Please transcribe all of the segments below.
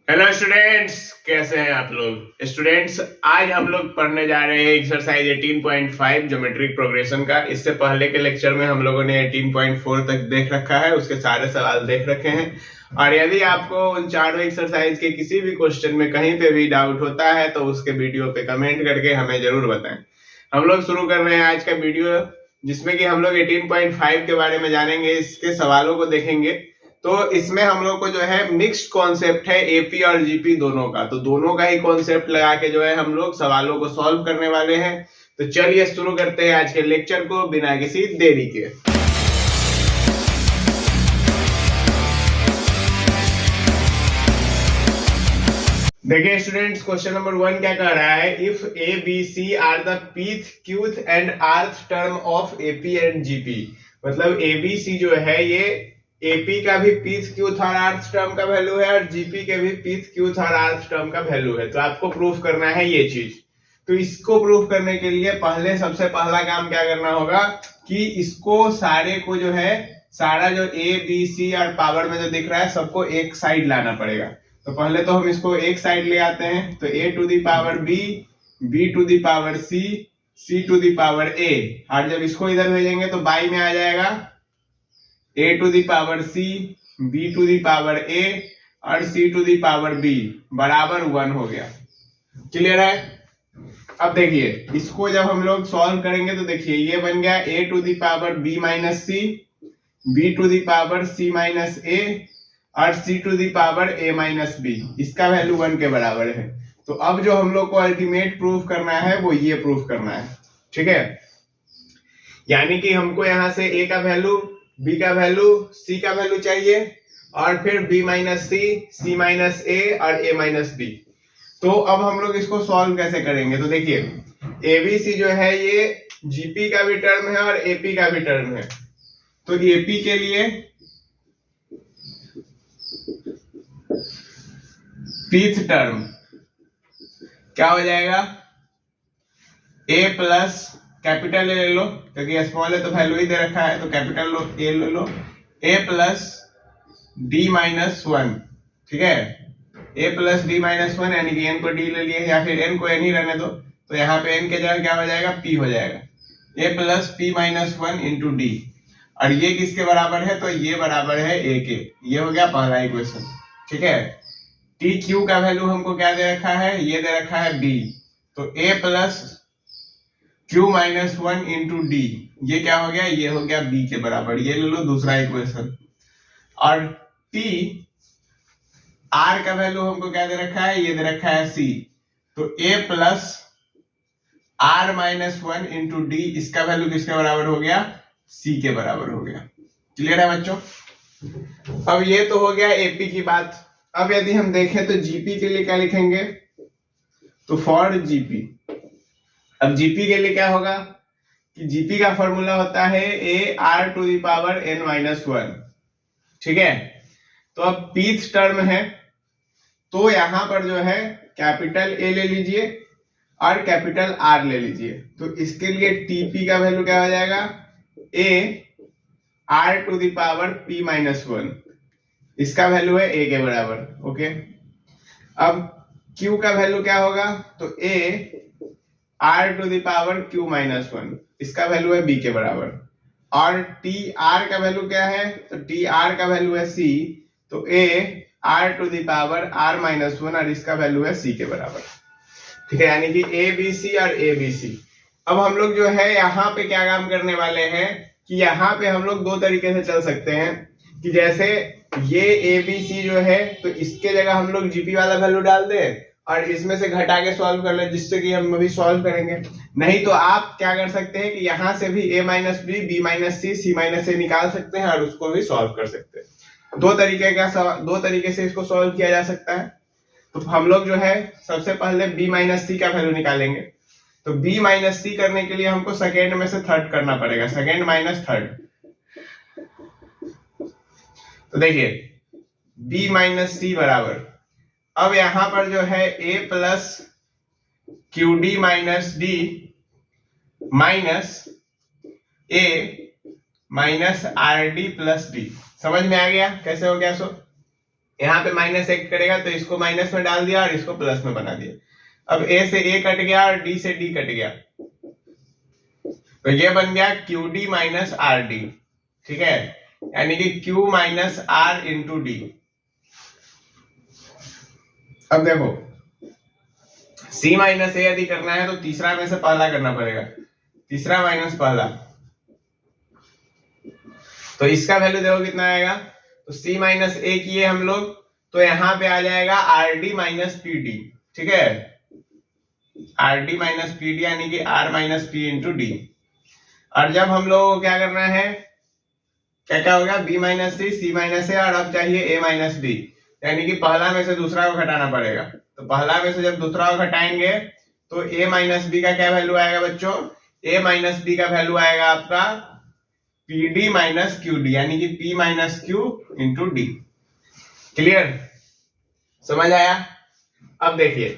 Hello students, कैसे हैं आप लोग। स्टूडेंट्स, आज हम लोग पढ़ने जा रहे हैं एक्सरसाइज 18.5 ज्योमेट्रिक प्रोग्रेशन का। इससे पहले के लेक्चर में हम लोगों ने 18.4 तक देख रखा है, उसके सारे सवाल देख रखे हैं। और यदि आपको उन चारों एक्सरसाइज के किसी भी क्वेश्चन में कहीं पे भी डाउट होता है तो उसके वीडियो पे कमेंट करके हमें जरूर बताएं। हम लोग शुरू कर रहे हैं आज का वीडियो, जिसमें कि हम लोग 18.5 के बारे में जानेंगे, इसके सवालों को देखेंगे। तो इसमें हम लोग को जो है मिक्स्ड कॉन्सेप्ट है एपी और जीपी दोनों का, तो दोनों का ही कॉन्सेप्ट लगा के जो है हम लोग सवालों को सॉल्व करने वाले हैं। तो चलिए शुरू करते हैं आज के लेक्चर को बिना किसी देरी के। देखिए स्टूडेंट्स, क्वेश्चन नंबर 1 क्या कह रहा है। If a b c are the pth qth and rth term of AP and GP, मतलब ए बी सी जो है ये एपी का भी पीथ क्यूथ और आर्थ टर्म का वैल्यू है और जीपी के भी पीथ क्यूथ और आर्थ टर्म का वैल्यू है। तो आपको प्रूफ करना है ये चीज। तो इसको प्रूफ करने के लिए पहले सबसे पहला काम क्या करना होगा कि इसको सारे को जो है सारा जो ए बी सी और पावर में जो दिख रहा है सबको एक साइड लाना पड़ेगा। तो पहले तो हम इसको एक साइड ले आते हैं। तो a to the power b, b to the power c, c to the power a, और जब इसको इधर भेजेंगे तो बाई में आ जाएगा a to the power c, b to the power a और c to the power b बराबर 1 हो गया। क्लियर है। अब देखिए इसको जब हम लोग सॉल्व करेंगे तो देखिए ये बन गया a to the power b minus c, b to the power c minus a और c to the power a minus b, इसका वैल्यू 1 के बराबर है। तो अब जो हम लोग को अल्टीमेट प्रूफ करना है वो ये प्रूफ करना है, ठीक है। यानी कि हमको यहां से a का वैल्यू, b का वैल्यू, c का वैल्यू चाहिए और फिर b minus c, c minus a और a माइनस b। तो अब हम लोग इसको सॉल्व कैसे करेंगे। तो देखिए abc जो है ये gp का भी टर्म है और ap का भी टर्म है। तो ap के लिए पीथ टर्म क्या हो जाएगा, a प्लस कैपिटल ए ले लो क्योंकि स्मॉल है तो वैल्यू ही दे रखा है, तो कैपिटल लो a ले लो, a प्लस d माइनस 1, ठीक है। a प्लस d माइनस 1 यानी कि n को d ले लिए या फिर n को n ही रहने दो। तो यहाँ पे n के जगह क्या हो जाएगा, p हो जाएगा, a plus p minus 1 into D. और ये किसके बराबर है, तो ये बराबर है a के। ये हो गया पहला इक्वेशन, ठीक है। टी क्यू का वैल्यू हमको क्या दे रखा है, ये दे रखा है b। तो a plus Q minus 1 into D, ये क्या हो गया, ये हो गया b के बराबर। ये ले लो दूसरा इक्वेशन। और t r का वैल्यू हमको क्या दे रखा है, ये दे रखा है c। तो a plus r minus 1 into D, इसका वैल्यू किसके बराबर हो गया, c के बराबर हो गया। क्लियर है बच्चों। अब ये तो हो गया एपी की बात। अब यदि हम देखें तो जीपी के लिए क्या लिखेंगे, तो फॉर जीपी। अब जीपी के लिए क्या होगा कि जीपी का फॉर्मूला होता है a r to the power n minus 1, ठीक है। तो अब पीथ टर्म है तो यहां पर जो है कैपिटल ए ले लीजिए और कैपिटल आर ले लीजिए। तो इसके लिए टीपी का वैल्यू क्या हो जाएगा, a r to the power p minus 1, इसका वैल्यू है a के बराबर, ओके। अब q का वैल्यू क्या होगा, तो a r to the power q minus 1, इसका वैल्यू है b के बराबर। और t r का वैल्यू क्या है, तो t r का वैल्यू है c। तो a r to the power r minus 1 और इसका वैल्यू है c के बराबर, ठीक है। यानी कि a b c और a b c। अब हम लोग जो है यहाँ पे क्या काम करने वाले हैं कि यहाँ पे हम लोग दो तरीके से चल सकते हैं कि जैसे ये ए बी सी जो है तो इसके जगह हम लोग जीपी वाला वैल्यू डाल दें और इसमें से घटा के सॉल्व कर ले, जिससे कि हम अभी सॉल्व करेंगे। नहीं तो आप क्या कर सकते हैं कि यहां से भी ए माइनस बी माइनस सी माइनस ए निकाल सकते हैं और उसको भी सॉल्व कर सकते हैं। दो तरीके से इसको सॉल्व किया जा सकता है। तो हम लोग जो है सबसे पहले बी माइनस सी का वैल्यू निकालेंगे। तो बी माइनस सी करने के लिए हमको सेकेंड में से थर्ड करना पड़ेगा, सेकेंड माइनस थर्ड। तो देखिए b माइनस सी बराबर, अब यहां पर जो है a plus Q D minus D minus a minus R D plus D. समझ में आ गया कैसे हो गया सो। यहाँ पे -1 करेगा तो इसको माइनस में डाल दिया और इसको प्लस में बना दिया। अब a से a कट गया और d से d कट गया, तो ये बन गया QD माइनस RD, ठीक है, यानी कि Q minus R into D। अब देखो C माइनस A यदि करना है तो तीसरा में से पहला करना पड़ेगा, तीसरा माइनस पहला, तो इसका वैल्यू देखो कितना आएगा, तो C माइनस A किए हम लोग, तो यहाँ पे आ जाएगा RD माइनस PD, ठीक है, RD माइनस PD यानी कि R minus P into D। और जब हम लोग को क्या करना है, क्या क्या होगा, B minus C minus A, और अब चाहिए A माइनस B, यानी कि पहला में से दूसरा को घटाना पड़ेगा। तो पहला में से जब दूसरा को घटाएंगे तो A माइनस B का क्या वैल्यू आएगा बच्चों, A माइनस B का वैल्यू आएगा आपका PD माइनस QD, यानी कि P minus Q into D। Clear, समझ आया? अब देखिए,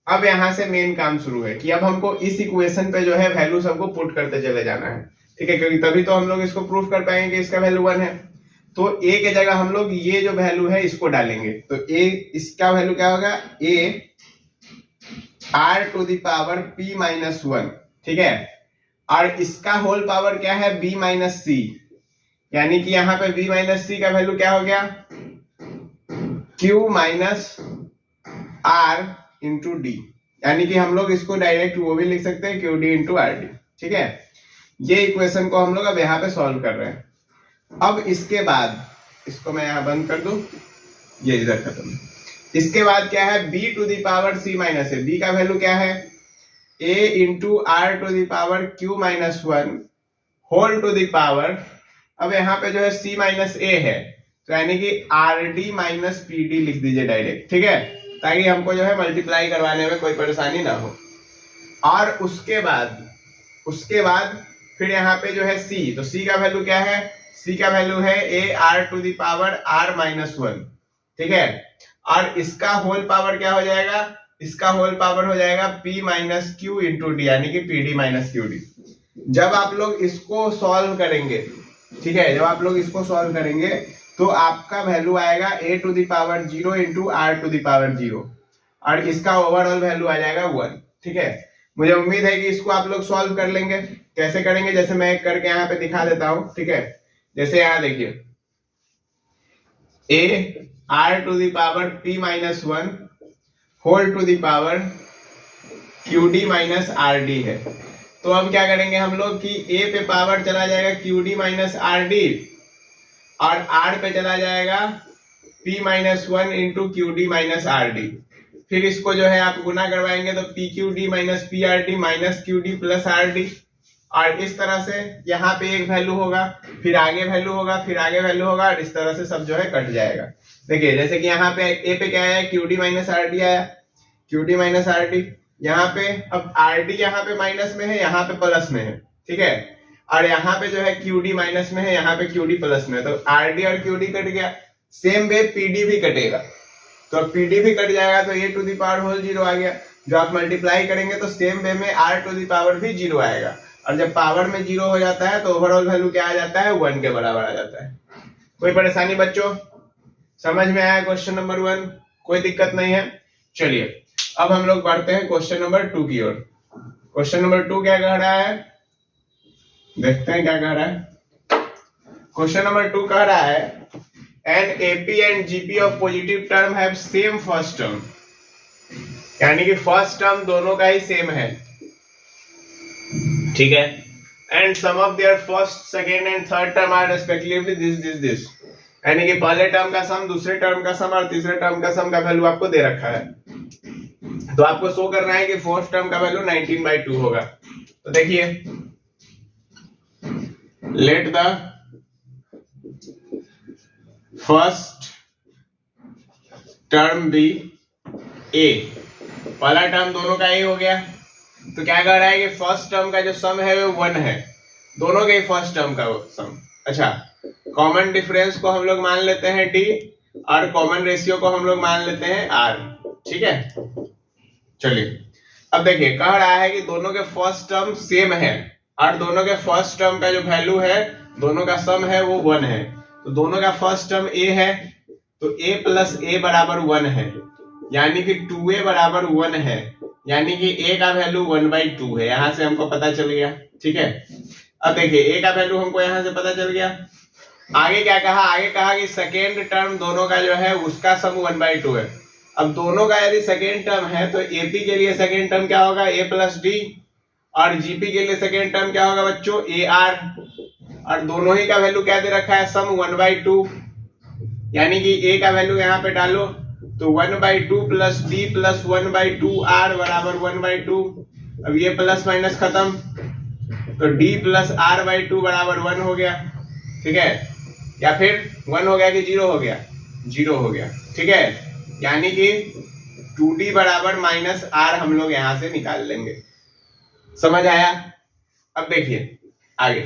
अब यहां से मेन काम शुरू है कि अब हमको इस इक्वेशन पे जो है वैल्यू सबको पुट करते चले जाना है, ठीक है, क्योंकि तभी तो हम लोग इसको प्रूफ कर पाएंगे कि इसका वैल्यू 1 है। तो a के जगह हम लोग ये जो वैल्यू है इसको डालेंगे, तो a इसका वैल्यू क्या होगा, a r to the power p minus 1, ठीक है, और इसका होल पावर क्या है, b माइनस c, यानी कि यहाँ पे b माइनस c का वैल्यू क्या हो गया, q minus r into D, यानी कि हम लोग इसको डायरेक्ट वो भी लिख सकते हैं QD इंटू RD, ठीक है। ये इक्वेशन को हम लोग अब यहाँ पे सॉल्व कर रहे हैं। अब इसके बाद इसको मैं यहाँ बंद कर दूं, ये इधर खत्म। इसके बाद क्या है, b to the power c minus a, b का वैल्यू क्या है, a into r to the power q minus 1 whole to the power, अब यहाँ पे जो है c माइनस a है, तो यानी कि RD माइनस PD लिख दीजिए डायरेक्ट, ठीक है, ताकि हमको जो है मल्टीप्लाई करवाने में कोई परेशानी ना हो। और उसके बाद फिर यहाँ पे जो है c, तो c का वैल्यू क्या है, c का वैल्यू है a r to the power r minus 1, ठीक है, और इसका होल पावर क्या हो जाएगा, इसका होल पावर हो जाएगा p minus q into D, यानी कि PD माइनस QD। जब आप लोग इसको सॉल्व करेंगे, ठीक है, जब आप लोग इसको सॉल्व करेंगे तो आपका वैल्यू आएगा a to the power 0 into r to the power 0, और इसका ओवरऑल वैल्यू आ जाएगा 1, ठीक है। मुझे उम्मीद है कि इसको आप लोग सॉल्व कर लेंगे। कैसे करेंगे, जैसे मैं एक करके यहाँ पे दिखा देता हूँ, ठीक है। जैसे यहाँ देखिए, a r to the power p minus 1 whole to the power QD minus RD है। तो अब क्या करेंगे हम लोग कि a पे पावर चला जाएगा QD माइनस RD, और r पे चला जाएगा p minus 1 into QD minus RD। फिर इसको जो है आप गुना करवाएंगे तो PQD minus PRD minus QD plus RD, और इस तरह से यहाँ पे एक वैल्यू होगा, फिर आगे वैल्यू होगा, फिर आगे वैल्यू होगा, और इस तरह से सब जो है कट जाएगा। देखिए जैसे कि यहाँ पे a पे क्या आया, QD माइनस RD आया, QD माइनस RD, यहाँ पे अब RD यहाँ पे माइनस में है, यहाँ पे प्लस में है, ठीक है, और यहाँ पे जो है QD माइनस में है, यहाँ पे QD प्लस में है, तो RD और QD कट गया। सेम वे PD भी कटेगा, तो अब PD भी कट जाएगा तो a to the power whole 0 आ गया। जो आप मल्टीप्लाई करेंगे तो सेम वे में r टू द पावर भी 0 आएगा, और जब पावर में 0 हो जाता है तो ओवरऑल वैल्यू क्या आ जाता है, 1 के बराबर आ जाता है। कोई परेशानी बच्चों, समझ में आया क्वेश्चन नंबर 1? कोई दिक्कत नहीं है। चलिए अब हम लोग बढ़ते हैं क्वेश्चन नंबर 2 की ओर। क्वेश्चन नंबर 2 क्या कह रहा है, देखते हैं क्या कह रहा है। क्वेश्चन नंबर 2 कह रहा है an AP and GP of positive term have same first term, यानी कि फर्स्ट टर्म दोनों का ही सेम है, ठीक है, and sum of their first, second and third term are respectively this, यानी कि पहले टर्म का सम, दूसरे टर्म का सम और तीसरे टर्म का सम का वैल्यू आपको दे रखा है। तो आपको शो करना है कि फोर्थ टर्म का वैल्यू 19/2 होगा। तो देखिए, let the first term be a, पहला टर्म दोनों का a हो गया। तो क्या कह रहा है कि फर्स्ट टर्म का जो सम है वो 1 है, दोनों के फर्स्ट टर्म का सम। अच्छा, कॉमन डिफरेंस को हम लोग मान लेते हैं d, और कॉमन रेशियो को हम लोग मान लेते हैं r, ठीक है। चलिए अब देखिए, कह रहा है कि दोनों के फर्स्ट टर्म सेम है, और दोनों के फर्स्ट टर्म का जो वैल्यू है, दोनों का सम है वो 1 है। तो दोनों का फर्स्ट टर्म a है, तो a प्लस ए बराबर 1 है, यानी कि 2a बराबर 1 है, यानी कि a का वैल्यू 1/2 है। यहां से हमको पता चल गया। ठीक है, अब देखिए a का वैल्यू हमको यहां से पता चल गया। आगे क्या कहा, आगे कहा कि सेकेंड टर्म दोनों का जो है उसका सम 1/2 है। अब दोनों का यदि सेकेंड टर्म है तो एपी के लिए सेकेंड टर्म क्या होगा, a प्लस डी, और जीपी के लिए सेकेंड टर्म क्या होगा बच्चों, ए आर। और दोनों ही का वैल्यू क्या दे रखा है, सम 1/2, यानी कि a का वैल्यू यहाँ पे डालो तो 1/2 प्लस डी प्लस 1/2 आर बराबर 1/2। अब ये प्लस माइनस खत्म, तो d प्लस r/2 बराबर 1 हो गया। ठीक है, या फिर 1 हो गया कि 0 हो गया, 0 हो गया। ठीक है, यानी कि 2d बराबर माइनस r हम लोग यहां से निकाल लेंगे। समझ आया? अब देखिए आगे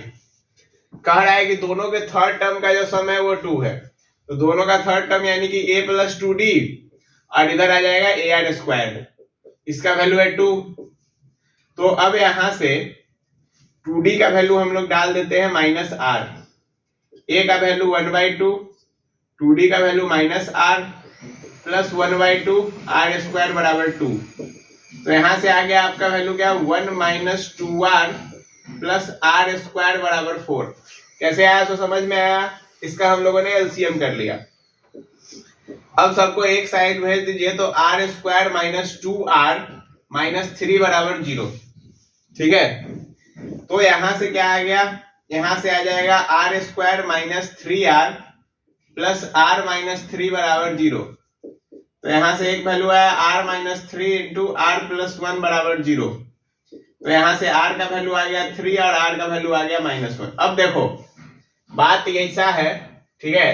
कह रहा है कि दोनों के थर्ड टर्म का जो सम है वो 2 है, तो दोनों का थर्ड टर्म यानी कि a प्लस 2d, और इधर आ जाएगा ए आर स्क्वायर, इसका वैल्यू है 2। तो अब यहां से 2d का वैल्यू हम लोग डाल देते हैं माइनस r, a का वैल्यू 1/2, 2d का value minus r plus 1/2 r square बराबर 2। तो यहां से आ गया आपका वैल्यू क्या, 1 minus 2r plus r square बराबर 4। कैसे आया, तो समझ में आया। इसका हम लोगों ने एलसीएम कर लिया। अब सबको एक साइड भेज दीजिए, तो r square minus 2r minus 3 बराबर 0। ठीक है, तो यहां से क्या आ गया, यहां से आ जाएगा r square minus 3r plus r minus 3 बराबर 0। तो यहां से एक वैल्यू आया r minus 3 into r plus 1 बराबर 0। तो यहां से r का वैल्यू आ गया 3 और r का वैल्यू आ गया -1। अब देखो बात ऐसा है, ठीक है,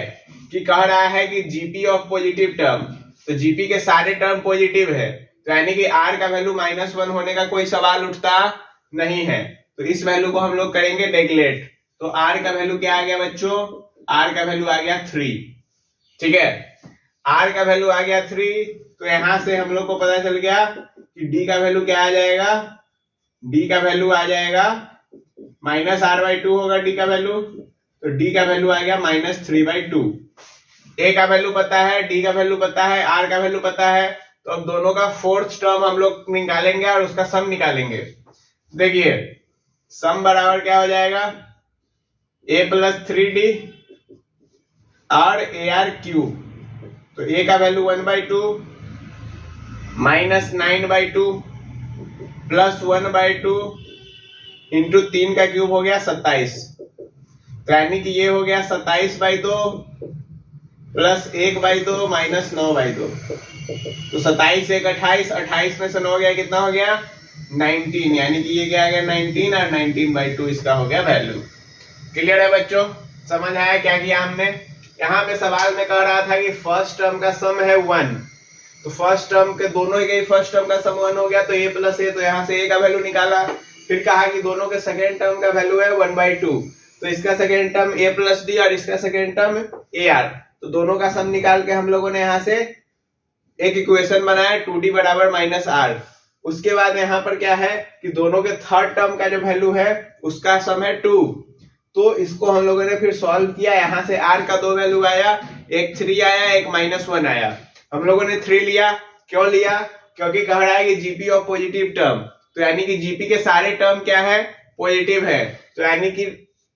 कि कह रहा है कि जीपी ऑफ पॉजिटिव टर्म, तो जीपी के सारे टर्म पॉजिटिव है, तो यानी कि r का वैल्यू -1 होने का कोई सवाल उठता नहीं है। तो इस वैल्यू को हम लोग करेंगे नेगलेक्ट। तो r का वैल्यू क्या आ गया बच्चों, r का वैल्यू आ गया 3। ठीक है, r का वैल्यू आ गया 3, तो यहां से हम लोग को पता चल गया कि d का वैल्यू क्या आ जाएगा, d का वैल्यू आ जाएगा -r/2 होगा d का वैल्यू, तो d का वैल्यू आ गया -3/2। a का वैल्यू पता है, d का वैल्यू पता है, r का वैल्यू पता है, तो अब दोनों का फोर्थ टर्म हम लोग निकालेंगे और उसका सम निकालेंगे। देखिए सम बराबर क्या हो जाएगा, a प्लस 3d और ar³ तो a का वैल्यू 1/2 माइनस 9/2 प्लस 1/2 इंटू 3 का क्यूब हो गया 27। तो यानी कि ये हो गया 27/2 प्लस 1/2 माइनस 9/2। तो 27 1 28, 28 में से 9 गया, कितना हो गया 19, यानी कि ये क्या आ गया 19 और 19/2 इसका हो गया वैल्यू। क्लियर है बच्चों, समझ आया क्या किया हमने। यहाँ पे सवाल में कह रहा था कि फर्स्ट टर्म का सम है 1, तो फर्स्ट टर्म के दोनों के फर्स्ट टर्म का सम 1 हो गया, तो a प्लस a, तो यहाँ से a का वैल्यू निकाला। फिर कहा कि दोनों के सेकेंड टर्म का वैल्यू है 1/2, तो इसका second term a plus D और इसका सेकेंड टर्म ar, तो दोनों का सम निकाल के हम लोगों ने यहाँ से एक इक्वेशन बनाया 2d बराबर -r। उसके बाद यहाँ पर क्या है कि दोनों के थर्ड टर्म का जो वैल्यू है उसका सम है 2, तो इसको हम लोगों ने फिर सॉल्व किया। यहाँ से r का 2 वैल्यू आया, एक 3 आया, एक -1 आया। हम लोगों ने 3 लिया, क्यों लिया, क्योंकि कह रहा है कि जीपी ऑफ पॉजिटिव टर्म, तो यानी कि जीपी के सारे टर्म क्या है, पॉजिटिव है, तो यानी कि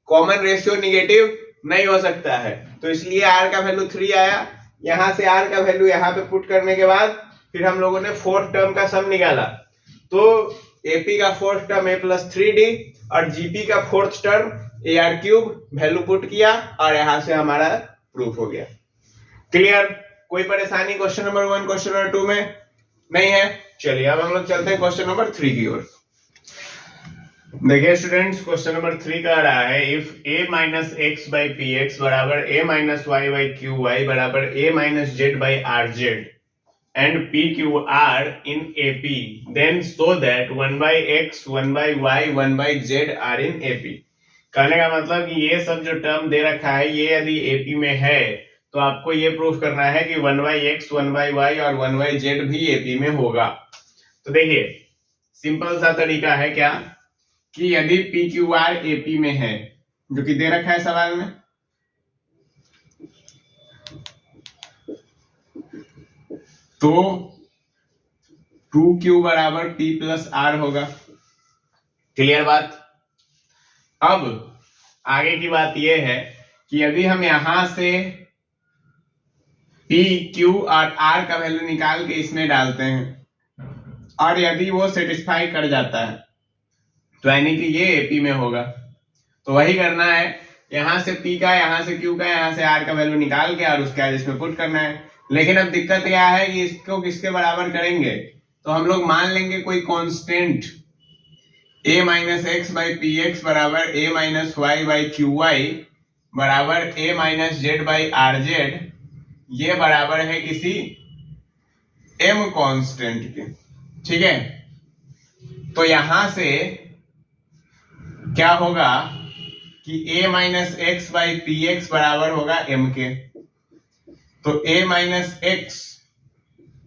कॉमन रेशियो निगेटिव नहीं हो सकता है, तो इसलिए r का वैल्यू 3 आया। यहाँ से r का वैल्यू यहाँ पे पुट करने के बाद फिर हम लोगों ने फोर्थ टर्म का सम निकाला, तो एपी का fourth term a plus 3d और जीपी का fourth term ar³ value put किया और यहाँ से हमारा प्रूफ हो गया। क्लियर, कोई परेशानी क्वेश्चन नंबर 1 क्वेश्चन नंबर 2 में नहीं है। चलिए अब हम लोग चलते हैं क्वेश्चन नंबर 3 की ओर। देखिए स्टूडेंट्स, क्वेश्चन नंबर 3 कह रहा है if a minus x by p x बराबर a minus y by q y बराबर a minus z by r z and p q r in AP, then so that 1 by x 1 by y 1 by z are in AP। कहने का मतलब कि ये सब जो term दे रखा है ये यदि AP में है तो आपको ये प्रूफ करना है कि 1 बाई एक्स 1 बाई वाई और 1 बाई जेड भी AP में होगा। तो देखिए सिंपल सा तरीका है क्या कि यदि पी क्यू आर AP में है, जो कि दे रखा है सवाल में, तो 2q बराबर p प्लस r होगा। क्लियर बात। अब आगे की बात यह है कि यदि हम यहां से p, q और r का वैल्यू निकाल के इसमें डालते हैं और यदि वो सेटिस्फाई कर जाता है तो यानी कि ये AP में होगा। तो वही करना है, यहां से P का, यहां से Q का, यहां से R का वैल्यू निकाल के और उसके बाद इसमें पुट करना है। लेकिन अब दिक्कत यह है कि इसको किसके बराबर करेंगे, तो हम लोग मान लेंगे कोई constant a minus x by p x बराबर a minus y by q y बराबर a minus z by r z, ये बराबर है किसी m कांस्टेंट के। ठीक है, तो यहां से क्या होगा कि a minus x by p x बराबर होगा m के, तो a माइनस एक्स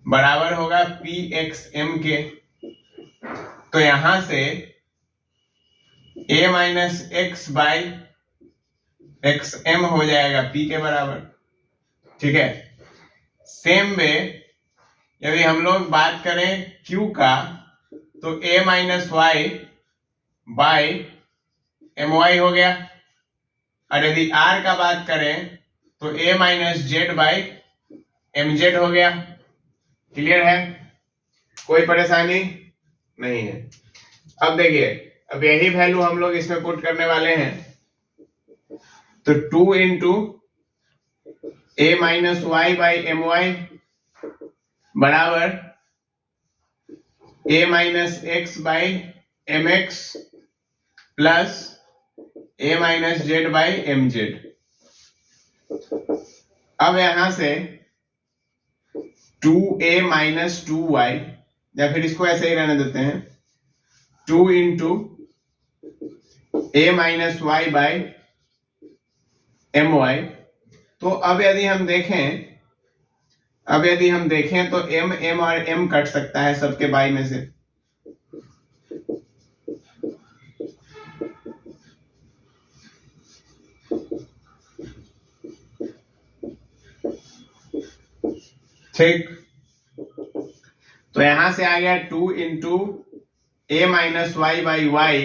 बराबर होगा पी एक्स m के। तो यहां से a minus x by x m हो जाएगा p के बराबर। ठीक है, सेम वे यदि हम लोग बात करें q का, तो a minus y by m y हो गया, और यदि r का बात करें तो a minus z by m z हो गया। क्लियर है, कोई परेशानी नहीं है। अब देखिए, अब यही वैल्यू हम लोग इसमें पुट करने वाले हैं, तो 2 into a minus y by m y बराबर a minus x by m x plus a minus z by m z. अब यहां से 2a माइनस 2y, या फिर इसको ऐसे ही रहने देते हैं, 2 into a minus y by m y. तो अब यदि हम देखें तो m और m कट सकता है सबके बाई में से, ठीक। तो यहां से आ गया 2 into a minus y by y,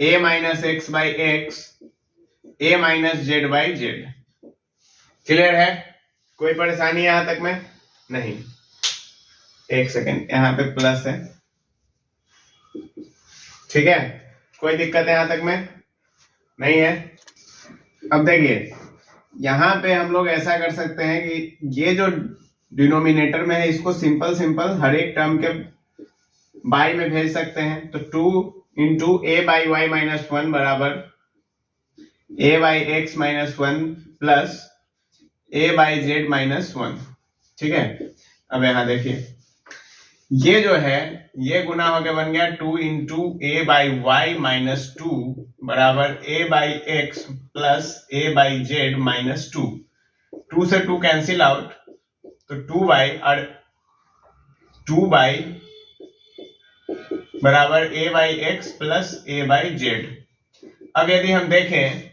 a minus x by x, a minus z by z. Clear है, कोई परेशानी यहां तक में नहीं। एक सेकेंड, यहां पे प्लस है। ठीक है, कोई दिक्कत यहां तक में नहीं है। अब देखिए, यहां पे हम लोग ऐसा कर सकते हैं कि ये जो डिनोमिनेटर में है इसको सिंपल सिंपल हर एक टर्म के बाई में भेज सकते हैं। तो 2 into a by y minus 1 बराबर a by x minus 1 plus a by z minus 1। ठीक है, अब यहां देखिए, ये जो है ये गुना होकर बन गया 2 into a by y minus 2 बराबर a by x plus a by z minus 2। 2 से 2 कैंसिल आउट, तो 2y और 2y बराबर a by x plus a by Z. अब यदि हम देखें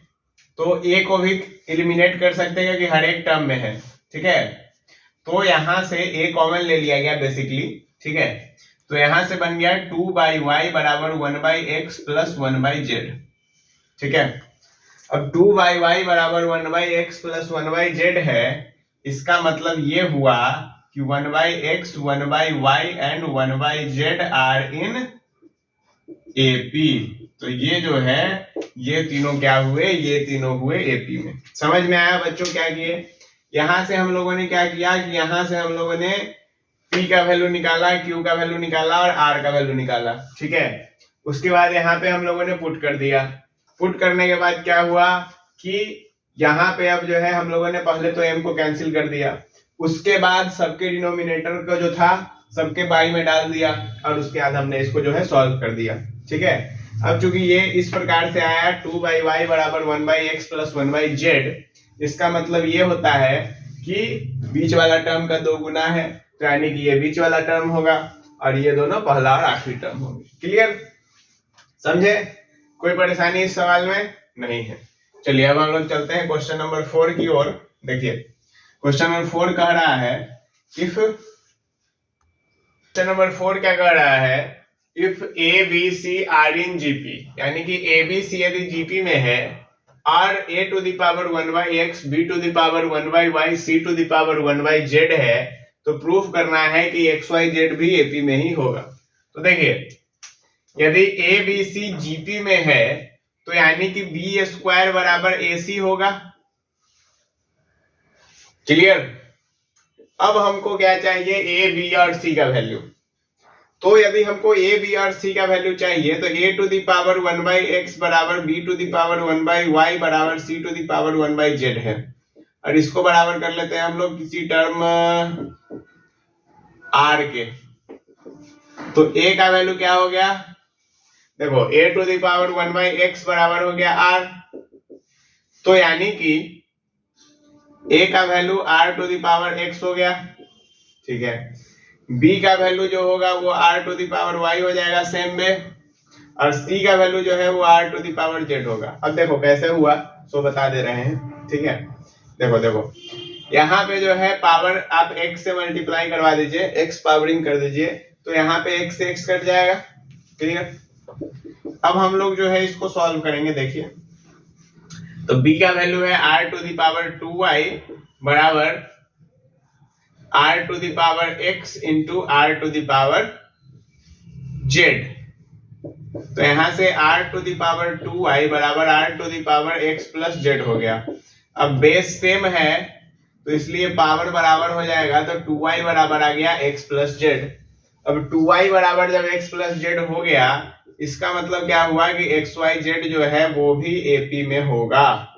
तो a को भी एलिमिनेट कर सकते हैं क्योंकि हर एक टर्म में है। ठीक है, तो यहां से a कॉमन ले लिया गया बेसिकली। ठीक है, तो यहां से बन गया 2 बाई वाई बराबर 1 by x plus 1 by z. ठीक है, अब 2 बाई वाई बराबर 1 by x plus 1 by z है, इसका मतलब ये हुआ कि 1 by x 1 by y and 1 by z are in AP. तो ये जो है ये तीनों क्या हुए, ये तीनों हुए एपी में। समझ में आया बच्चों क्या किए? यहां से हम लोगों ने क्या किया कि यहां से हम लोगों ने P का वैल्यू निकाला, Q का वैल्यू निकाला और R का वैल्यू निकाला। ठीक है, उसके बाद यहाँ पे हम लोगों ने पुट कर दिया। पुट करने के बाद क्या हुआ कि यहाँ पे अब जो है हम लोगों ने पहले तो m को कैंसिल कर दिया, उसके बाद सबके डिनोमिनेटर को जो था सबके बाई में डाल दिया और उसके बाद हमने इसको जो है सॉल्व कर दिया। ठीक है, अब चूंकि ये इस प्रकार से आया 2 बाई वाई बराबर 1 by x plus 1 by Z, इसका मतलब ये होता है कि बीच वाला टर्म का 2 गुना है, तो यानी कि ये बीच वाला टर्म होगा और ये दोनों पहला और आखिरी टर्म होंगे। क्लियर, समझे? कोई परेशानी इस सवाल में नहीं है। चलिए अब हम लोग चलते हैं क्वेश्चन नंबर 4 की ओर। देखिए क्वेश्चन नंबर 4 कह रहा है इफ क्वेश्चन नंबर 4 क्या कर रहा है, if a b c are in GP, यानी कि ए बी सी यदि जीपी में है और a to the power 1 by x, b to the power 1 by y, c to the power 1 by z है, तो प्रूफ करना है कि एक्स वाई जेड भी एपी में ही होगा। तो देखिए, यदि ए बी सी जीपी में है तो यानी कि बी स्क्वायर बराबर ए सी होगा। क्लियर? अब हमको क्या चाहिए, ए बी और सी का वैल्यू। तो यदि हमको ए बी और सी का वैल्यू चाहिए तो a to the power 1 by x बराबर b to the power 1 by y बराबर c to the power 1 by z है। और इसको बराबर कर लेते हैं हम लोग किसी टर्म r के। तो a का वैल्यू क्या हो गया, देखो a to the power 1 by x बराबर हो गया r, तो यानी कि a का value r to the power x हो गया। ठीक है, b का वैल्यू जो होगा वो r to the power y हो जाएगा सेम वे, और c का वैल्यू जो है वो r to the power z होगा। अब देखो कैसे हुआ सो बता दे रहे हैं। ठीक है, देखो देखो यहाँ पे जो है पावर आप x से मल्टीप्लाई करवा दीजिए, x पावरिंग कर दीजिए, तो यहाँ पे x से x कट जाएगा। क्लियर? अब हम लोग जो है इसको सॉल्व करेंगे। देखिए, तो b का वैल्यू है r to the power 2y बराबर r to the power x into r to the power z। तो यहां से r to the power 2y बराबर r to the power x plus z हो गया। अब बेस सेम है तो इसलिए पावर बराबर हो जाएगा, तो 2y बराबर आ गया x प्लस z। अब 2y बराबर जब x प्लस z हो गया, इसका मतलब क्या हुआ कि एक्स वाई जेड जो है वो भी एपी में होगा।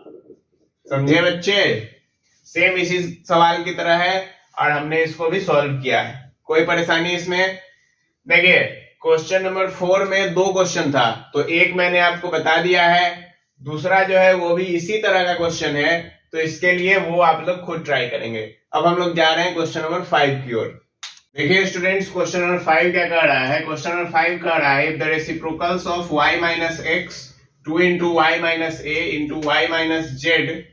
समझे बच्चे? सेम इसी सवाल की तरह है और हमने इसको भी सॉल्व किया है। कोई परेशानी इसमें? देखिए, क्वेश्चन नंबर 4 में 2 क्वेश्चन था, तो एक मैंने आपको बता दिया है, दूसरा जो है वो भी इसी तरह का क्वेश्चन है, तो इसके लिए वो आप लोग खुद ट्राई करेंगे। अब हम लोग जा रहे हैं क्वेश्चन नंबर 5 की ओर। देखिए स्टूडेंट्स, क्वेश्चन नंबर 5 क्या कह रहा है, क्वेश्चन नंबर 5 कह रहा है, if the reciprocals of y minus x 2 into y minus a into y minus z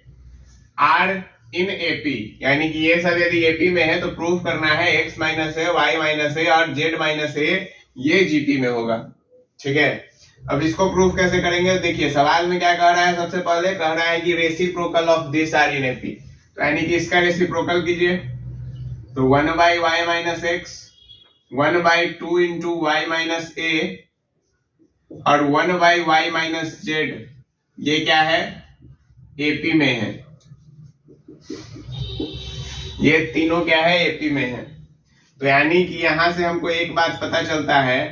are in AP, यानी कि ये सब यदि एपी में है तो प्रूफ करना है x minus A, Y minus a और z माइनस ए ये जीपी में होगा। ठीक है, अब इसको प्रूफ कैसे करेंगे? देखिए सवाल में क्या कह रहा है, सबसे पहले कह रहा है कि reciprocal of this are in AP, तो यानी कि इसका रेसिप्रोकल कीजिए, तो 1 by y minus x, 1 by 2 into y minus a और 1 बाई वाई माइनस जेड, ये क्या है, एपी में है। ये तीनों क्या है, एपी में है। तो यानी कि यहां से हमको एक बात पता चलता है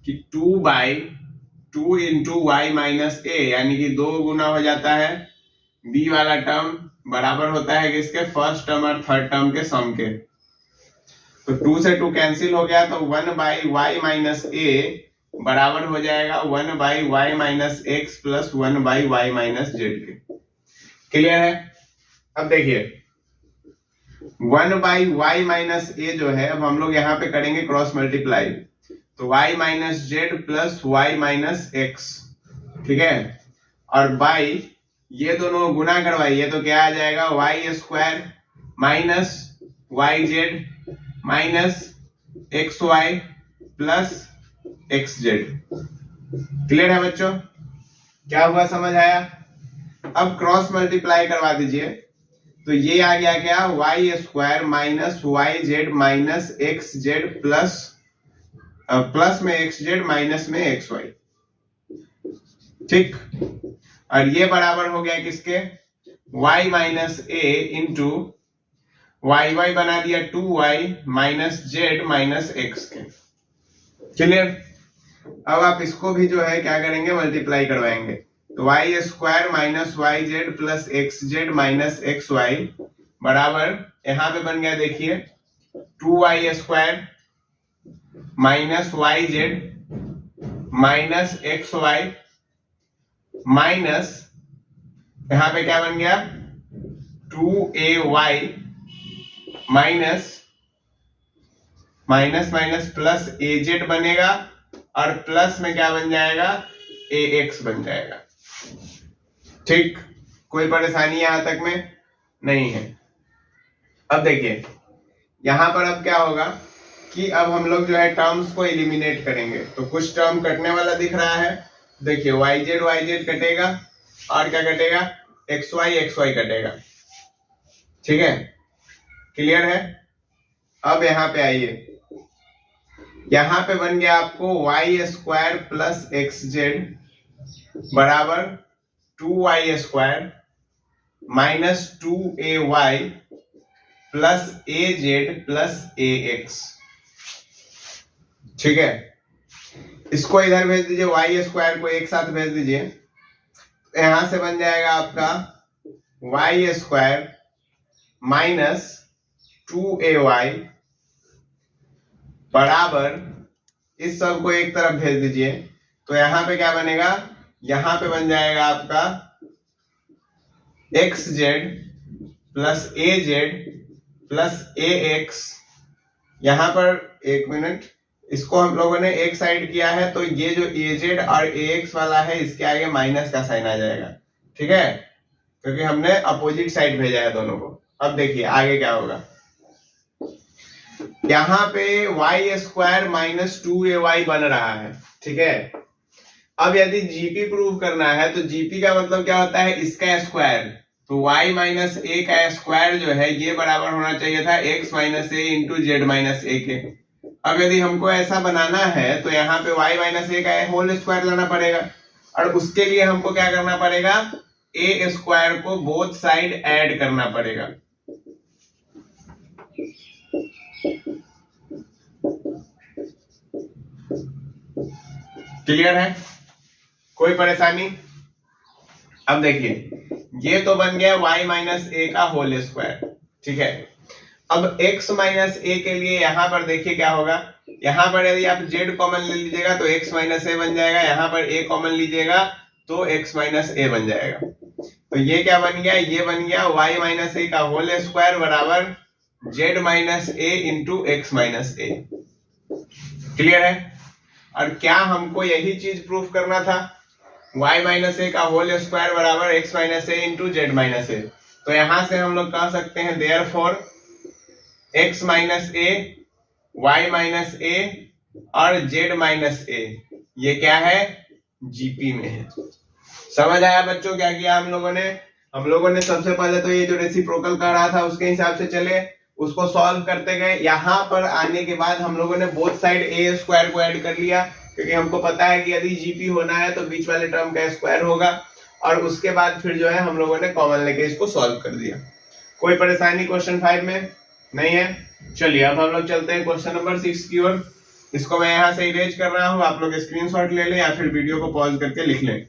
कि 2 बाई 2 इंटू वाई माइनस ए, यानी कि 2 गुना हो जाता है, बी वाला टर्म बराबर होता है किसके, फर्स्ट टर्म और थर्ड टर्म के सम के। तो 2 से 2 कैंसिल हो गया, तो 1 बाई वाई माइनस ए बराबर हो जाएगा 1 by y minus x plus 1 by y minus z के। क्लियर है? अब देखिए 1 बाई वाई माइनस ए जो है, अब हम लोग यहाँ पे करेंगे क्रॉस मल्टीप्लाई, तो y minus z plus y minus x. ठीक है, और बाई ये दोनों गुना करवाइए तो क्या आ जाएगा, y square minus y z minus x y plus x z. Clear है बच्चों? क्या हुआ, समझ आया? अब क्रॉस मल्टीप्लाई करवा दीजिए, तो ये आ गया क्या, y square minus y z minus x z plus plus में एक्स जेड माइनस में एक्स वाई। ठीक, और ये बराबर हो गया किसके, y minus a into y y बना दिया 2y minus z minus x के। क्लियर? अब आप इसको भी जो है क्या करेंगे, मल्टीप्लाई करवाएंगे, तो y square minus y z plus x z minus x y बराबर यहां पे बन गया, देखिए 2y square minus y z minus x y minus यहां पे क्या बन गया, 2ay minus minus minus plus a z बनेगा, और प्लस में क्या बन जाएगा, ए एक्स बन जाएगा। ठीक, कोई परेशानी यहां तक में नहीं है। अब देखिए यहाँ पर अब क्या होगा कि अब हम लोग जो है टर्म्स को एलिमिनेट करेंगे, तो कुछ टर्म कटने वाला दिख रहा है। देखिए yz कटेगा और क्या कटेगा, xy कटेगा। ठीक है, क्लियर है। अब यहाँ पे आइए, यहाँ पे बन गया आपको y² प्लस xz बराबर 2y² minus 2ay plus az plus ax। ठीक है, इसको इधर भेज दीजिए, y² को एक साथ भेज दीजिए, तो यहां से बन जाएगा आपका y² माइनस 2ay बराबर, इस सब को एक तरफ भेज दीजिए, तो यहां पे क्या बनेगा, यहां पे बन जाएगा आपका xz plus az plus ax। यहां पर एक मिनट, इसको हम लोगों ने एक साइड किया है, तो ये जो az और ax वाला है इसके आगे माइनस का साइन आ जाएगा। ठीक है, क्योंकि हमने अपोजिट साइड भेजा है दोनों को। अब देखिए आगे क्या होगा, यहाँ पे y² माइनस 2ay बन रहा है। ठीक है, अब यदि जीपी प्रूव करना है तो जीपी का मतलब क्या होता है, इसका स्क्वायर, तो y माइनस a का स्क्वायर जो है ये बराबर होना चाहिए था x minus a into Z minus a के। अब यदि हमको ऐसा बनाना है तो यहाँ पे y माइनस a का होल स्क्वायर लाना पड़ेगा, और उसके लिए हमको क्या करना पड़ेगा, a² को बोथ साइड ऐड करना पड़ेगा। क्लियर है, कोई परेशानी। अब देखिए ये तो बन गया y माइनस a का होल स्क्वायर। ठीक है, अब x माइनस a के लिए यहाँ पर देखिए क्या होगा, यहाँ पर यदि आप z कॉमन ले लीजिएगा तो x माइनस a बन जाएगा, यहाँ पर a कॉमन लीजिएगा तो x माइनस a बन जाएगा। तो ये क्या बन गया, ये बन गया y माइनस a का होल स्क्वायर बराबर z minus a into x minus a। Clear है, और क्या हमको यही चीज प्रूफ करना था, y माइनस a का होल स्क्वायर बराबर x minus a into Z minus a। तो यहां से हम लोग कह सकते हैं therefore x minus a, y minus a और z माइनस a ये क्या है, जीपी में है। समझ आया बच्चों क्या किया हम लोगों ने? हम लोगों ने सबसे पहले तो ये जो रेसिप्रोकल कह रहा था उसके हिसाब से चले, उसको सॉल्व करते गए। यहाँ पर आने के बाद हम लोगों ने बोथ साइड a² को ऐड कर लिया, क्योंकि हमको पता है कि यदि जीपी होना है तो बीच वाले टर्म का स्क्वायर होगा, और उसके बाद फिर जो है हम लोगों ने कॉमन लेके इसको सॉल्व कर दिया। कोई परेशानी क्वेश्चन 5 में नहीं है? चलिए अब हम लोग चलते हैं क्वेश्चन नंबर 6 की ओर। इसको मैं यहाँ से इरेज कर रहा हूँ, आप लोग स्क्रीनशॉट ले लें या फिर वीडियो को पॉज करके लिख लें।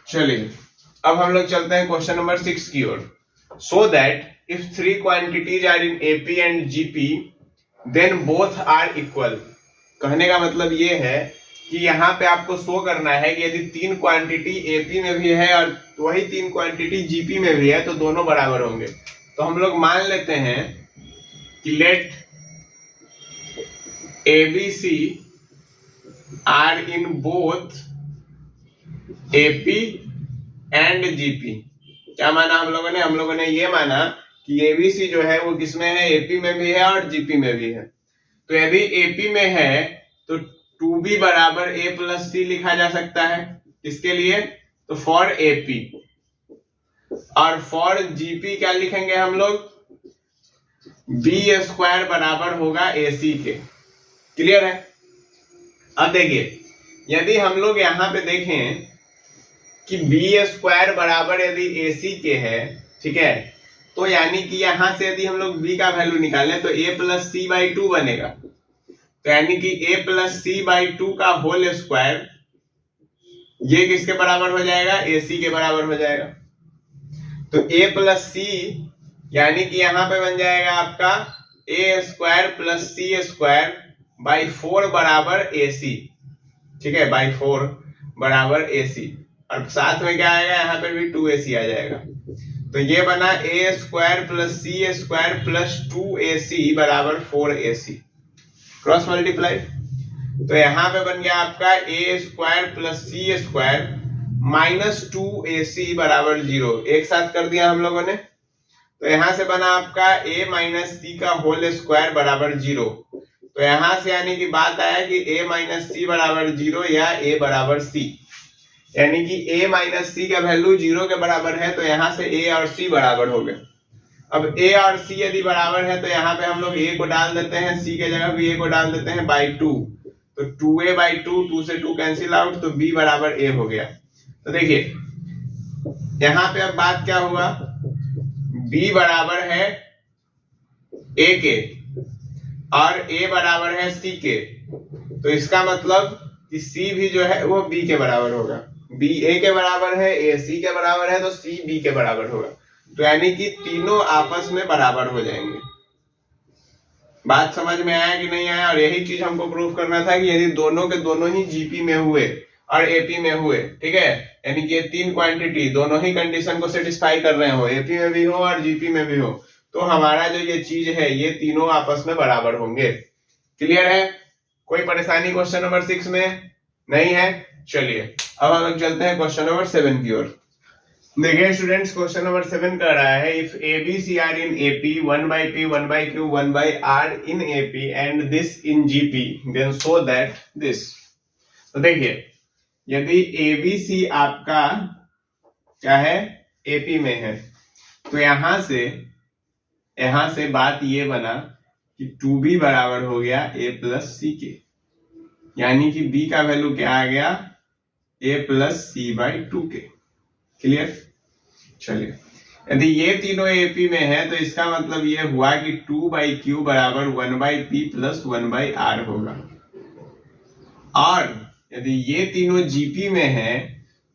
चलिए अब हम लोग चलते हैं क्वेश्चन नंबर 6 की ओर। So that if 3 quantities are in AP and GP then both are equal. कहने का मतलब ये है कि यहाँ पे आपको शो करना है कि यदि 3 क्वांटिटी एपी में भी है और वही 3 क्वांटिटी जीपी में भी है तो दोनों बराबर होंगे। तो हम लोग मान लेते हैं कि let ABC are in both AP and GP. क्या माना हम लोगों ने? हम लोगों ने ये माना कि एबीसी जो है वो किसमें है, एपी में भी है और जीपी में भी है। तो यदि एपी में है तो 2b बराबर a प्लस सी लिखा जा सकता है। इसके लिए तो फॉर एपी, और फॉर जीपी क्या लिखेंगे हम लोग, b² बराबर होगा ac के। क्लियर है? अब देखिए यदि हम लोग यहाँ पे देखें कि b² बराबर यदि ac के है, ठीक है, तो यानी कि यहां से यदि हम लोग b का वैल्यू निकालें तो a प्लस सी बाई 2 बनेगा। तो यानी कि a प्लस सी बाई 2 का होल स्क्वायर ये किसके बराबर हो जाएगा, ac के बराबर हो जाएगा। तो a प्लस सी यानी कि यहाँ पे बन जाएगा आपका a² प्लस c² बाई 4 बराबर ac। ठीक है, बाई 4 बराबर ac, और साथ में क्या आएगा, यहाँ पे भी 2ac आ जाएगा। तो ये बना a² plus c² plus 2ac बराबर 4ac, क्रॉस मल्टीप्लाई। तो यहाँ पे बन गया आपका a² प्लस c² -2ac बराबर 0, एक साथ कर दिया हम लोगों ने। तो यहां से बना आपका a माइनस सी का होल स्क्वायर बराबर 0। तो यहां से यानी कि बात आया कि a माइनस सी बराबर 0 या a बराबर c, यानी कि a माइनस सी का वैल्यू 0 के बराबर है, तो यहां से a और c बराबर हो गए। अब a और c यदि बराबर है तो यहाँ पे हम लोग a को डाल देते हैं, c के जगह भी a को डाल देते हैं बाई 2, तो 2a/2, 2 से 2 कैंसिल आउट, तो b बराबर a हो गया। तो देखिए यहाँ पे अब बात क्या हुआ, b बराबर है a के और a बराबर है c के, तो इसका मतलब कि c भी जो है वो b के बराबर होगा। b a के बराबर है, a c के बराबर है, तो c b के बराबर होगा। तो यानी कि तीनों आपस में बराबर हो जाएंगे। बात समझ में आया कि नहीं आया? और यही चीज हमको प्रूफ करना था कि यदि दोनों के दोनों ही जीपी में हुए और एपी में हुए, ठीक है, यानी कि ये तीन क्वांटिटी दोनों ही कंडीशन को सेटिस्फाई कर रहे हो, एपी में भी हो और जीपी में भी हो, तो हमारा जो ये चीज है ये तीनों आपस में बराबर होंगे। क्लियर है? कोई परेशानी क्वेश्चन नंबर 6 में नहीं है? चलिए अब हम लोग चलते हैं क्वेश्चन नंबर 7 की ओर। देखिए स्टूडेंट्स, क्वेश्चन नंबर 7 कर रहा है, if a b c are in AP 1/p 1/q 1/r in AP and this in GP then show that this. तो देखिए यदि ए बी सी आपका क्या है, एपी में है, तो यहां से बात ये बना कि 2b बराबर हो गया a प्लस सी के, यानी कि b का वैल्यू क्या आ गया, a प्लस c/2 के। क्लियर? चलिए यदि ये तीनों एपी में है तो इसका मतलब ये हुआ कि 2/q बराबर 1/p प्लस 1/r होगा, और यदि ये तीनों जीपी में है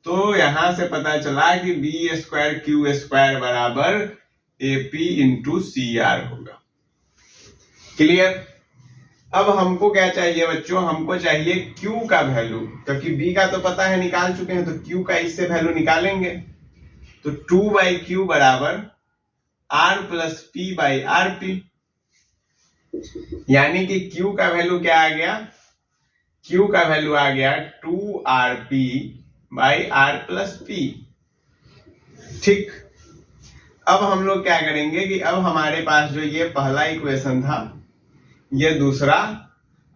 तो यहां से पता चला कि b²q² बराबर ap इंटू CR होगा। क्लियर? अब हमको क्या चाहिए बच्चों, हमको चाहिए q का वैल्यू, क्योंकि b का तो पता है निकाल चुके हैं, तो q का इससे वैल्यू निकालेंगे। तो 2/q बराबर r प्लस p/rp, यानी कि q का वैल्यू क्या आ गया, q का वैल्यू आ गया 2rp/r प्लस p। ठीक, अब हम लोग क्या करेंगे कि अब हमारे पास जो ये पहला इक्वेशन था, ये दूसरा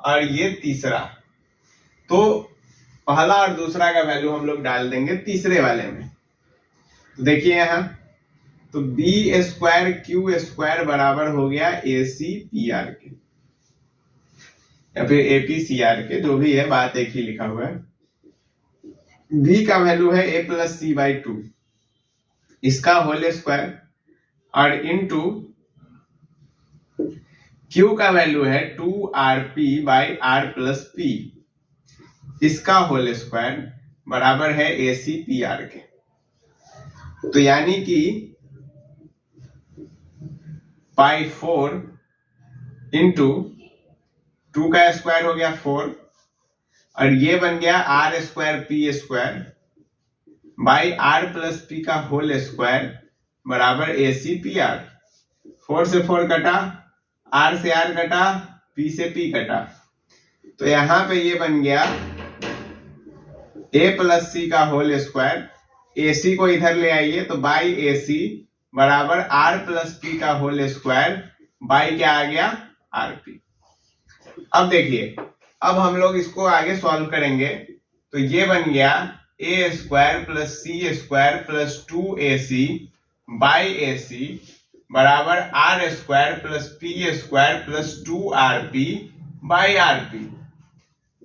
और ये तीसरा, तो पहला और दूसरा का वैल्यू हम लोग डाल देंगे तीसरे वाले में। तो देखिए यहां, तो b²q² बराबर हो गया AC/PR के या फिर AP/CR के, जो भी है बात एक ही लिखा हुआ है। b का वैल्यू है a प्लस c/2, इसका होल स्क्वायर, और इनटू q का वैल्यू है 2rp/r प्लस p, इसका होल स्क्वायर बराबर है AC/PR के। तो यानी कि π4 इंटू 2 का स्क्वायर हो गया 4, और ये बन गया r²p² by r plus p का होल स्क्वायर बराबर AC/PR। 4 से 4 कटा, r से r कटा, p से p कटा, तो यहां पे ये बन गया a प्लस c का होल स्क्वायर, AC को इधर ले आइए, तो बाई AC बराबर r प्लस p का होल स्क्वायर बाई क्या आ गया, rp। अब देखिए, अब हम लोग इसको आगे सॉल्व करेंगे, तो ये बन गया a² plus c² plus 2ac by AC बराबर r² plus p² plus 2rp by rp।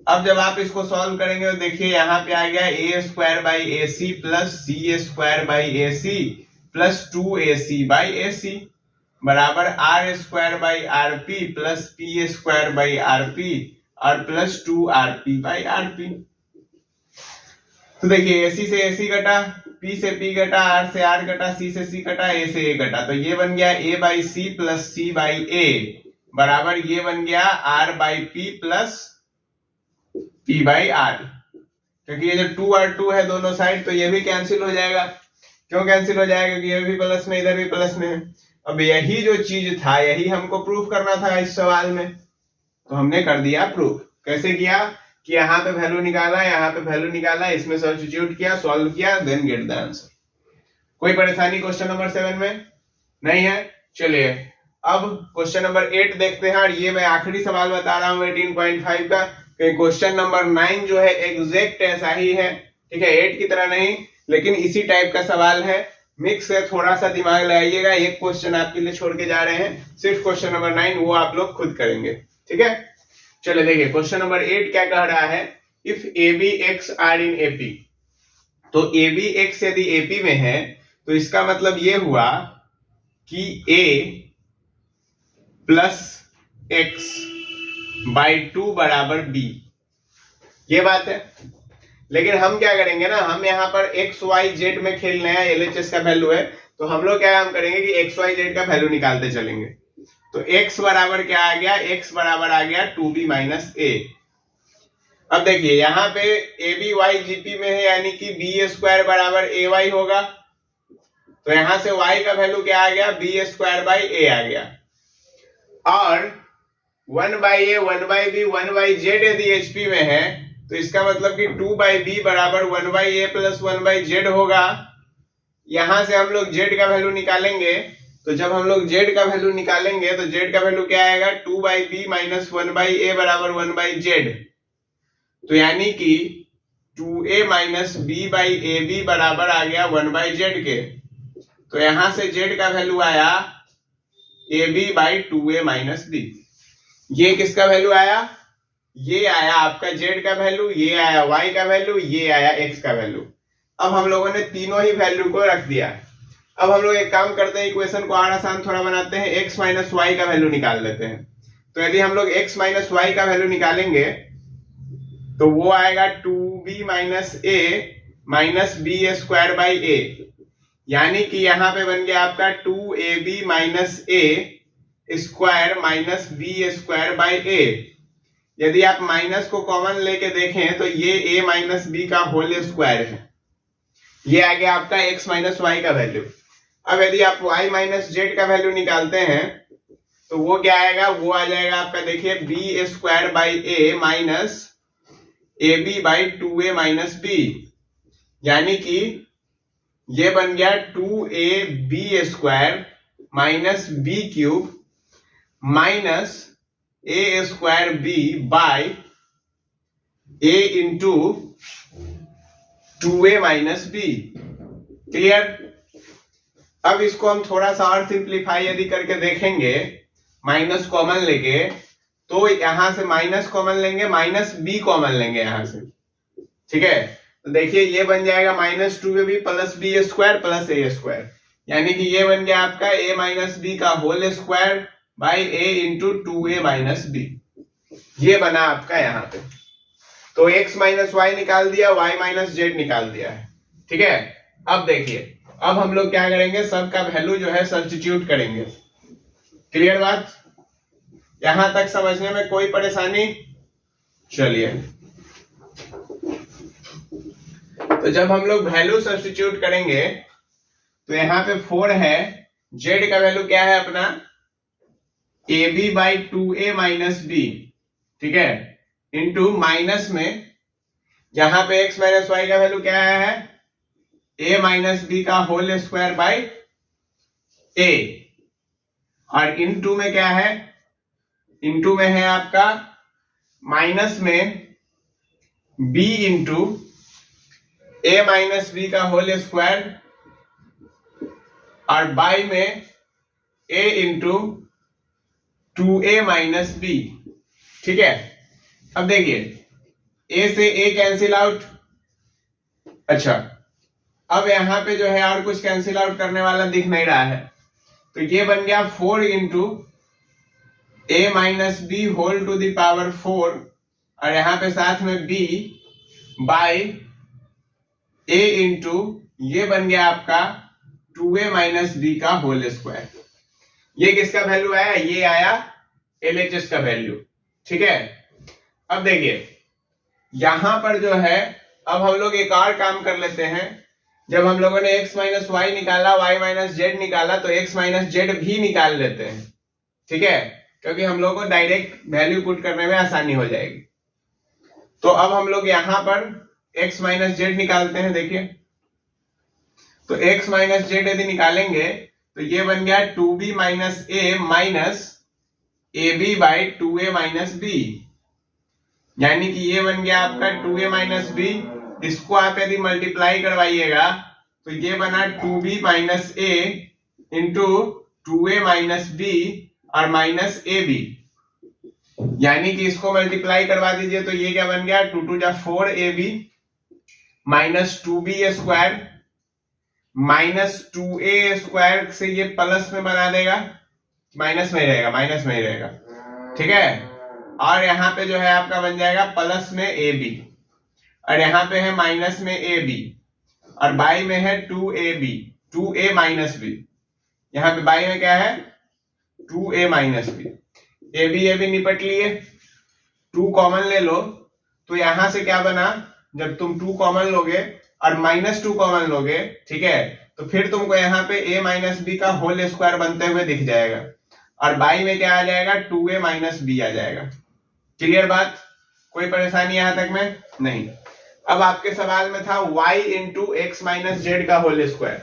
अब जब आप इसको सॉल्व करेंगे तो देखिए यहाँ पे आ गया a²/ac plus c²/ac plus 2ac/ac बराबर r²/rp प्लस p²/rp और प्लस 2rp/rp। तो देखिए ac से ac कटा, p से p कटा, r से r कटा, c से c कटा, a से a कटा, तो ये बन गया a/c प्लस c/a बराबर ये बन गया r/p प्लस p/r। क्योंकि ये जो 2 और 2 है दोनों साइड, तो ये भी कैंसिल हो जाएगा। क्यों कैंसिल हो जाएगा? क्योंकि ये भी प्लस में, इधर भी प्लस में है। अब यही जो चीज था, यही हमको प्रूफ करना था इस सवाल में, तो हमने कर दिया प्रूफ। कैसे किया? कि यहाँ पे वैल्यू निकाला, यहाँ पे वैल्यू निकाला, इसमें सब्स्टिट्यूट किया, सॉल्व किया, देन गेट द आंसर। कोई परेशानी क्वेश्चन नंबर 7 में नहीं है? चलिए अब क्वेश्चन नंबर 8 देखते हैं, और ये मैं आखिरी सवाल बता रहा हूँ 18.5 का। क्वेश्चन नंबर 9 जो है एग्जैक्ट ऐसा ही है, ठीक है, 8 की तरह नहीं, लेकिन इसी टाइप का सवाल है। मिक्स है, थोड़ा सा दिमाग लगाइएगा। एक क्वेश्चन आपके लिए छोड़ के जा रहे हैं, सिर्फ क्वेश्चन नंबर 9 वो आप लोग खुद करेंगे, ठीक है। चलिए देखिए क्वेश्चन नंबर 8 क्या कह रहा है, if a b x are in AP. तो ए बी एक्स यदि एपी में है तो इसका मतलब ये हुआ कि a प्लस एक्स बाई 2 बराबर b, ये बात है। लेकिन हम क्या करेंगे ना, हम यहाँ पर एक्स वाई जेड में खेलने हैं, एलएचएस का वैल्यू है, तो हम लोग क्या काम करेंगे कि एक्स वाई जेड का वैल्यू निकालते चलेंगे। तो x बराबर क्या आ गया, x बराबर आ गया 2b माइनस a। अब देखिए यहाँ पे ए बी वाई जीपी में है, यानी कि बी स्क्वायर बराबर ए वाई होगा। तो यहां से y का वैल्यू क्या आ गया, बी स्क्वायर बाई ए आ गया। और 1 by a 1 by b 1 by z यदि एचपी में है तो इसका मतलब कि 2 बाई बी बराबर 1 by A plus 1 by Z होगा। यहां से हम लोग जेड का वैल्यू निकालेंगे, तो जब हम लोग जेड का वैल्यू निकालेंगे तो जेड का वैल्यू क्या आएगा, 2 by b minus 1 by a बराबर 1 बाई जेड। तो यानी कि 2a minus b by a b बराबर आ गया 1 बाई जेड के। तो यहां से जेड का वैल्यू आया a b by 2a minus b. ये किसका वैल्यू आया, ये आया आपका जेड का वैल्यू, ये आया वाई का वैल्यू, ये आया एक्स का वैल्यू। अब हम लोगों ने तीनों ही वैल्यू को रख दिया। अब हम लोग एक काम करते हैं, इक्वेशन को और आसान थोड़ा बनाते हैं, एक्स माइनस वाई का वैल्यू निकाल लेते हैं। तो यदि हम लोग एक्स माइनस वाई का वैल्यू निकालेंगे तो वो आएगा 2b minus a minus b square by a, यानी कि यहां पे बन गया आपका 2ab minus a square minus b square by a. यदि आप माइनस को कॉमन लेके देखें तो ये a माइनस बी का होल स्क्वायर है। ये आ गया आपका x माइनस वाई का वैल्यू। अब यदि आप y माइनस जेड का वैल्यू निकालते हैं तो वो क्या आएगा, वो आ जाएगा आपका, देखिए b square by a minus a b by 2a minus b, यानी कि ये बन गया 2ab square minus b cube minus a square b by a into 2a minus b. Clear? अब इसको हम थोड़ा सा और सिंप्लीफाई यदि करके देखेंगे, माइनस कॉमन लेके, तो यहां से माइनस कॉमन लेंगे, माइनस बी कॉमन लेंगे यहां से, ठीक है। तो देखिए ये बन जाएगा minus 2ab plus b square plus a square, यानी कि ये बन गया आपका a माइनस बी का whole square by a into 2a minus b. ये बना आपका यहाँ पे। तो x माइनस वाई निकाल दिया, y माइनस जेड निकाल दिया है, ठीक है। अब देखिए, अब हम लोग क्या करेंगे, सबका वैल्यू जो है सब्स्टिट्यूट करेंगे। क्लियर बात? यहां तक समझने में कोई परेशानी? चलिए, तो जब हम लोग वैल्यू सब्स्टिट्यूट करेंगे तो यहाँ पे 4 है, जेड का वैल्यू क्या है अपना, a b by 2a minus b, ठीक है, इंटू माइनस में यहां पे x माइनस वाई का वैल्यू क्या आया है, a माइनस बी का होल स्क्वायर बाई a, और इंटू में क्या है, इंटू में है आपका माइनस में b into a minus b का होल स्क्वायर और बाई में a into 2a minus b, ठीक है। अब देखिए a से a कैंसिल आउट। अच्छा, अब यहां पे जो है और कुछ कैंसिल आउट करने वाला दिख नहीं रहा है, तो ये बन गया 4 into a minus b whole to the power 4, और यहां पे साथ में b बाई a इंटू ये बन गया आपका 2a माइनस बी का होल स्क्वायर। ये किसका वैल्यू आया, ये आया एलएचएस का वैल्यू, ठीक है। अब देखिए यहां पर जो है, अब हम लोग एक और काम कर लेते हैं। जब हम लोगों ने x माइनस वाई निकाला, y माइनस जेड निकाला, तो x माइनस जेड भी निकाल लेते हैं, ठीक है, क्योंकि हम लोग को डायरेक्ट वैल्यू पुट करने में आसानी हो जाएगी। तो अब हम लोग यहां पर x माइनस जेड निकालते हैं। देखिए तो x माइनस जेड यदि निकालेंगे तो ये बन गया 2b minus a minus ab by 2a minus b, यानी कि ये बन गया आपका 2a माइनस बी। इसको आप यदि मल्टीप्लाई करवाइएगा तो ये बना 2b minus a into 2a minus B और माइनस ए बी, यानी कि इसको मल्टीप्लाई करवा दीजिए तो ये क्या बन गया 2 2 जा 4ab minus 2b square minus 2a square से ये प्लस में बना देगा, माइनस में ही रहेगा, माइनस में ही रहेगा, ठीक है। और यहाँ पे जो है आपका बन जाएगा प्लस में ab और यहाँ पे है माइनस में ab और बाई में है 2ab 2a माइनस b, यहाँ पे बाई में क्या है 2a माइनस b, ab निपट लिए, 2 कॉमन ले लो तो यहां से क्या बना, जब तुम 2 कॉमन लोगे और माइनस 2 कॉमन लोगे, ठीक है, तो फिर तुमको यहाँ पे a माइनस बी का होल स्क्वायर बनते हुए दिख जाएगा और बाई में क्या आ जाएगा 2a माइनस बी आ जाएगा। क्लियर बात, कोई परेशानी यहां तक में नहीं। अब आपके सवाल में था y into x minus Z का होल स्क्वायर,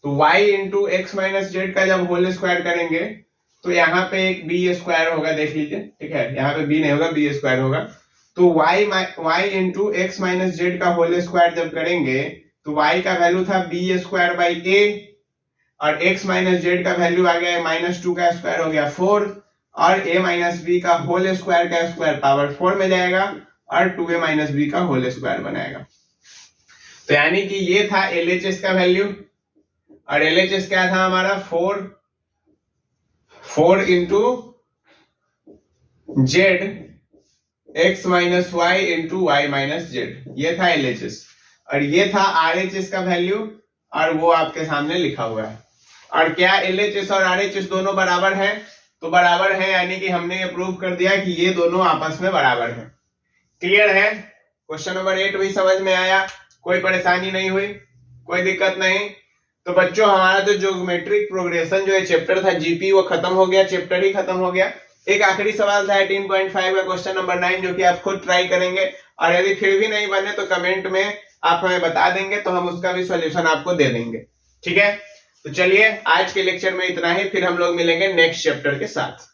तो y into x minus Z का जब होल स्क्वायर करेंगे तो यहाँ पे एक बी स्क्वायर होगा, देख लीजिए, ठीक है, यहाँ पे बी नहीं होगा बी स्क्वायर होगा। तो y into x minus Z का होल स्क्वायर जब करेंगे तो y का वैल्यू था बी स्क्वायर बाई ए और x माइनस जेड का वैल्यू आ गया माइनस 2 का स्क्वायर हो गया 4 और a माइनस बी का होल स्क्वायर का स्क्वायर पावर 4 में जाएगा और 2a माइनस बी का होल स्क्वायर बनाएगा। तो यानी कि ये था LHS का वैल्यू और LHS क्या था हमारा 4 into z x minus y into y minus z, ये था LHS और ये था RHS का वैल्यू और वो आपके सामने लिखा हुआ है। और क्या LHS और RHS दोनों बराबर है, तो बराबर है, यानी कि हमने ये प्रूव कर दिया कि ये दोनों आपस में बराबर है। क्लियर है, क्वेश्चन नंबर 8 भी समझ में आया, कोई परेशानी नहीं हुई, कोई दिक्कत नहीं। तो बच्चों हमारा जो ज्योमेट्रिक प्रोग्रेशन जो है चैप्टर था जीपी वो खत्म हो गया, चैप्टर ही खत्म हो गया। एक आखिरी सवाल था 18.5 का क्वेश्चन नंबर 9 जो कि आप खुद ट्राई करेंगे और यदि फिर भी नहीं बने तो कमेंट में आप हमें बता देंगे तो हम उसका भी सॉल्यूशन आपको दे देंगे, ठीक है। तो चलिए आज के लेक्चर में इतना ही, फिर हम लोग मिलेंगे नेक्स्ट चैप्टर के साथ।